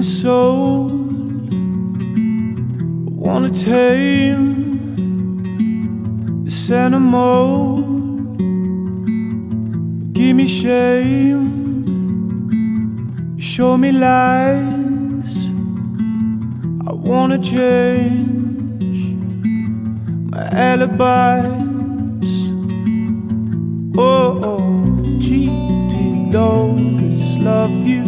human soul. I wanna tame this animal. Give me shame, show me lies. I wanna change my alibis. Oh, cheated those loved you,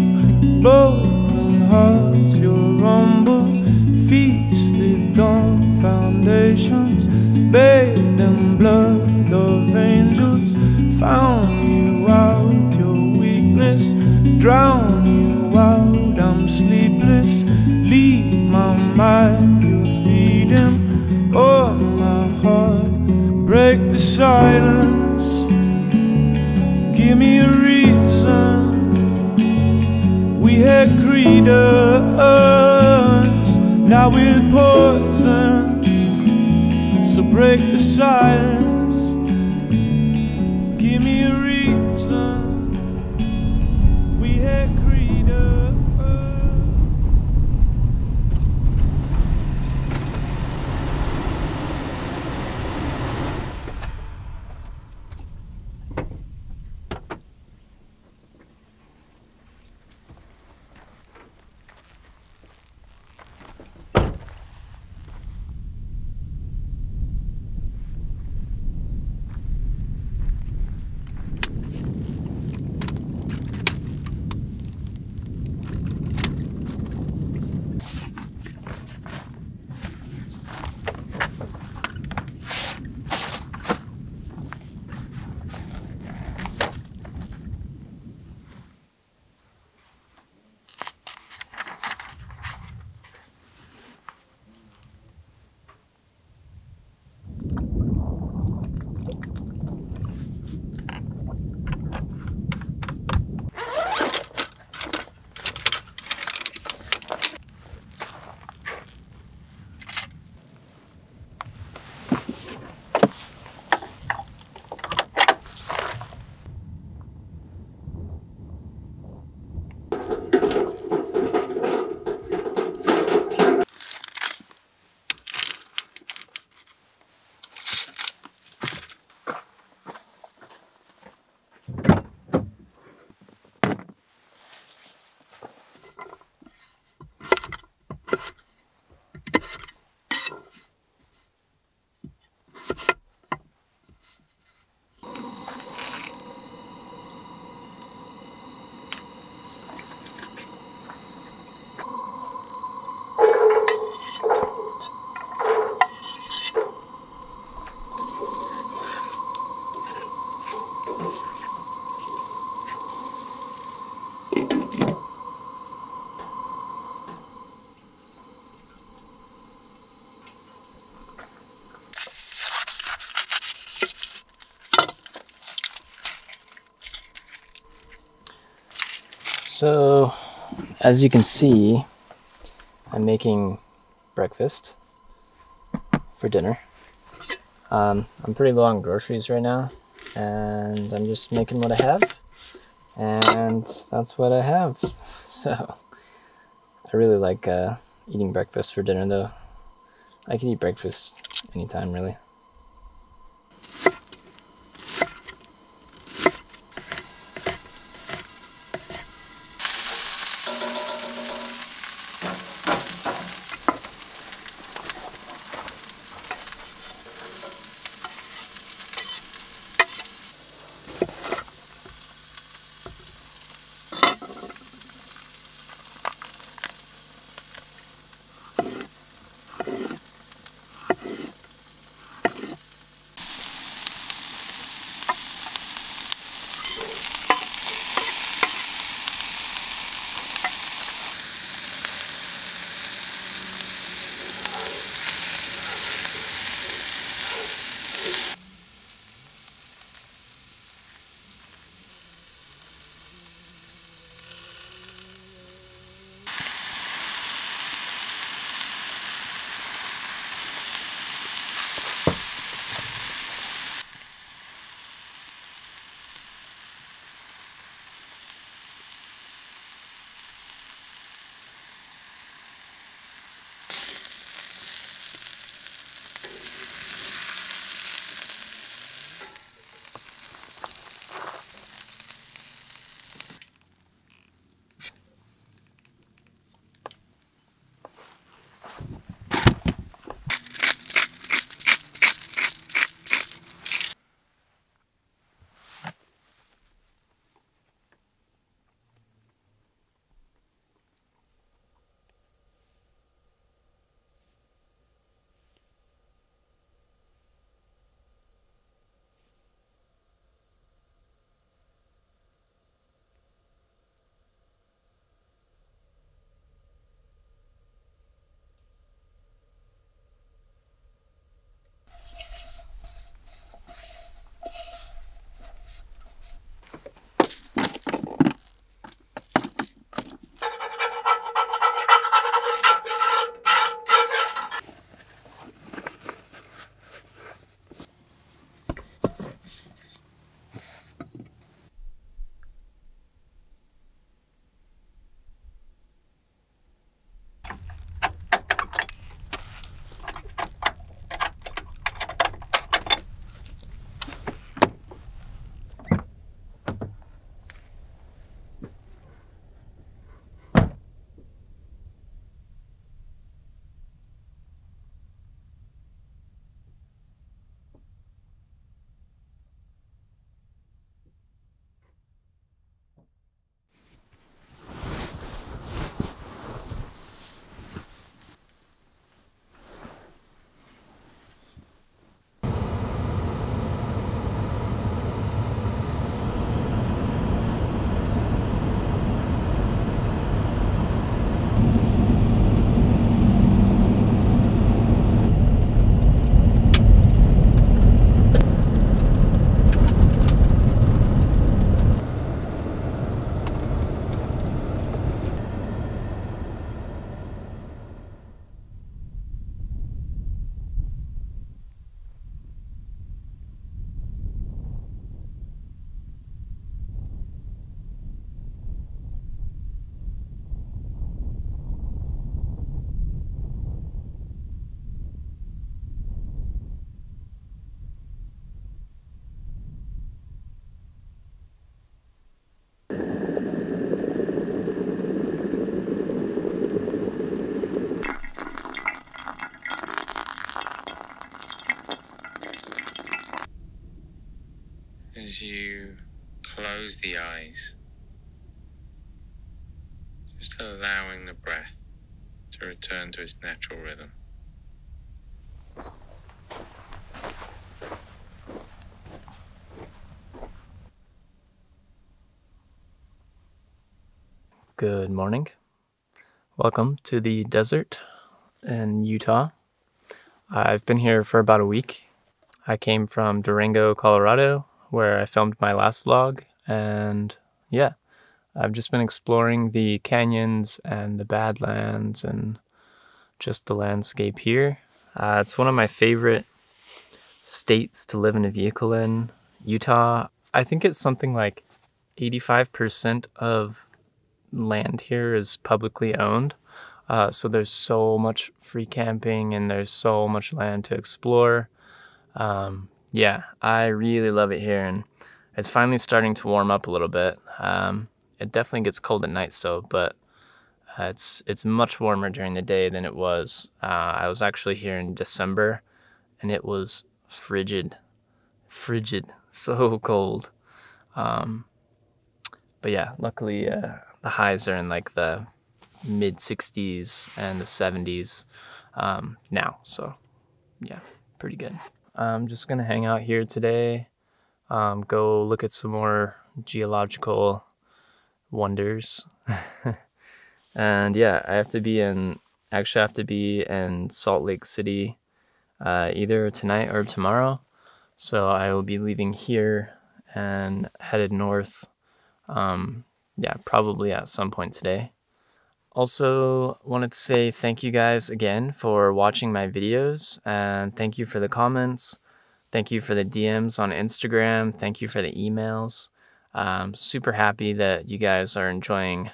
broken hearts, your rumble. Feasted on foundations, bathed in blood of angels. Found you out, your weakness, drown you out. I'm sleepless, leave my mind, you're feeding on my heart. Break the silence, give me a reason. We had credence, now we're poison. So break the silence, give me a reason. We had credence. So, as you can see, I'm making breakfast for dinner. I'm pretty low on groceries right now, and I'm just making what I have, and that's what I have. So, I really like eating breakfast for dinner, though. I can eat breakfast anytime, really. just allowing the breath to return to its natural rhythm. Good morning. Welcome to the desert in Utah. I've been here for about a week. I came from Durango, Colorado, where I filmed my last vlog, and yeah, I've just been exploring the canyons and the Badlands and just the landscape here. It's one of my favorite states to live in a vehicle in. Utah, I think it's something like 85% of land here is publicly owned. So there's so much free camping and there's so much land to explore. Yeah, I really love it here, and it's finally starting to warm up a little bit. It definitely gets cold at night still, but it's much warmer during the day than it was. I was actually here in December, and it was frigid, so cold. But yeah, luckily the highs are in like the mid 60s and the 70s now, so yeah, pretty good. I'm just gonna hang out here today, go look at some more geological wonders. And yeah, I have to be in Salt Lake City either tonight or tomorrow, so I will be leaving here and headed north, yeah, probably at some point today. Also wanted to say thank you guys again for watching my videos, and thank you for the comments, thank you for the DMs on Instagram, thank you for the emails. Super happy that you guys are enjoying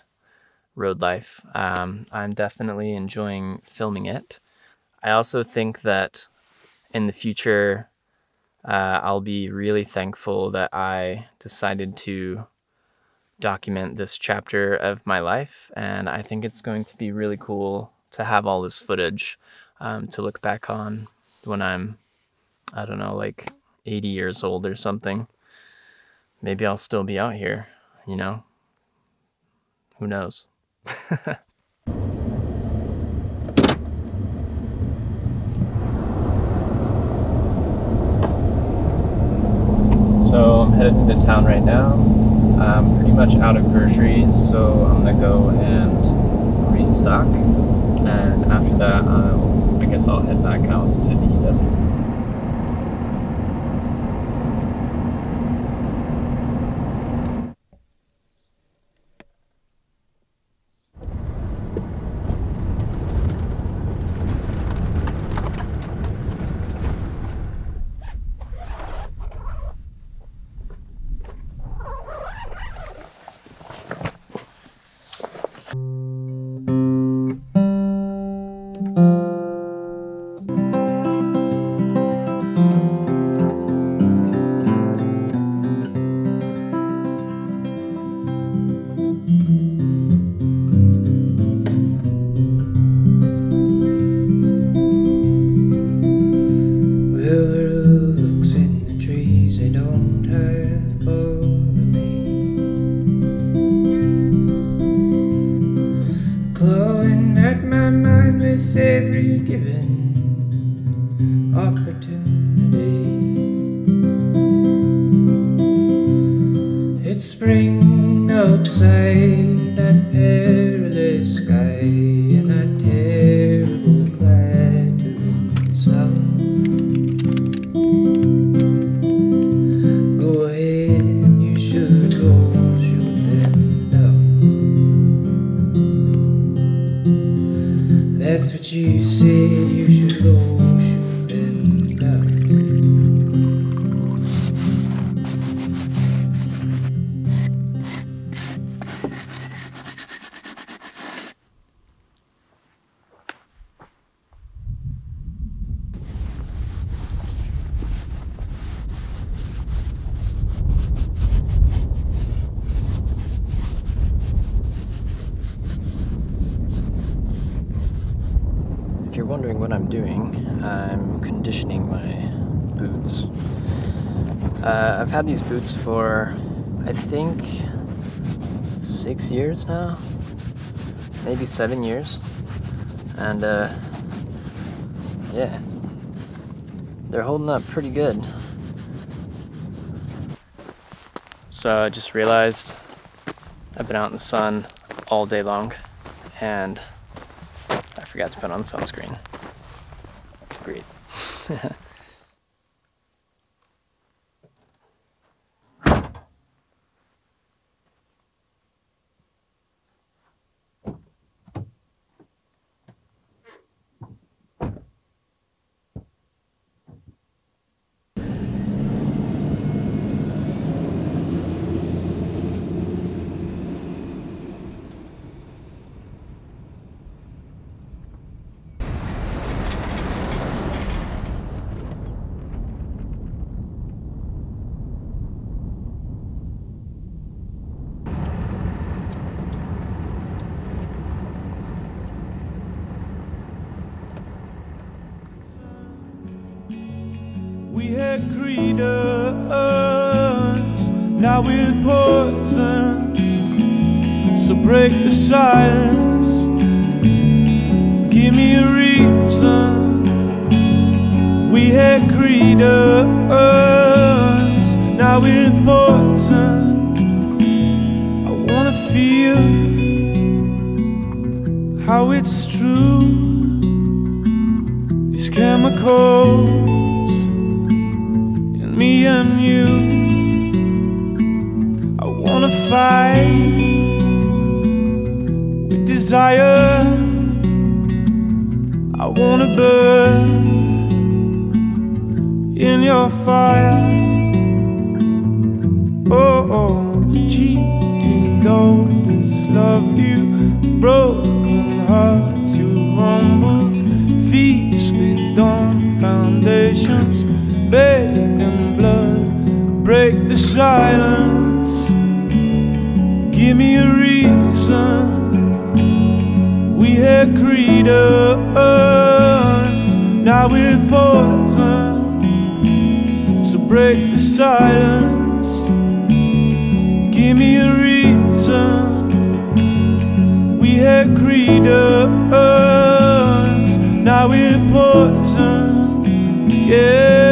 Roadlife. I'm definitely enjoying filming it. I also think that in the future I'll be really thankful that I decided to document this chapter of my life, and I think it's going to be really cool to have all this footage to look back on when I'm, I don't know, like 80 years old or something. Maybe I'll still be out here, you know? Who knows? So I'm headed into town right now. I'm pretty much out of groceries, so I'm gonna go and restock, and after that I guess I'll head back out to the desert. Every given opportunity, it's spring outside that perilous sky and that terrible clattering sound. Go ahead, you should go shoot them down. That's what you said, you should go shoot them down. If you're wondering what I'm doing, I'm conditioning my boots. I've had these boots for, I think, 6 years now. maybe 7 years. And yeah, they're holding up pretty good. So I just realized I've been out in the sun all day long and I forgot to put on sunscreen. Great. We had creedence, now we're poison. So break the silence, give me a reason. We had credence, now we're poison. I wanna feel how it's true. These chemicals in me and you. I wanna fight with desire. I wanna burn in your fire. Oh, cheating daughters love you, broken hearts you humble, feasted on foundations baked in blood. Break the silence, give me a reason. We had credence, now we're poison. So break the silence, give me a reason. We had credence, now we're poison. Yeah.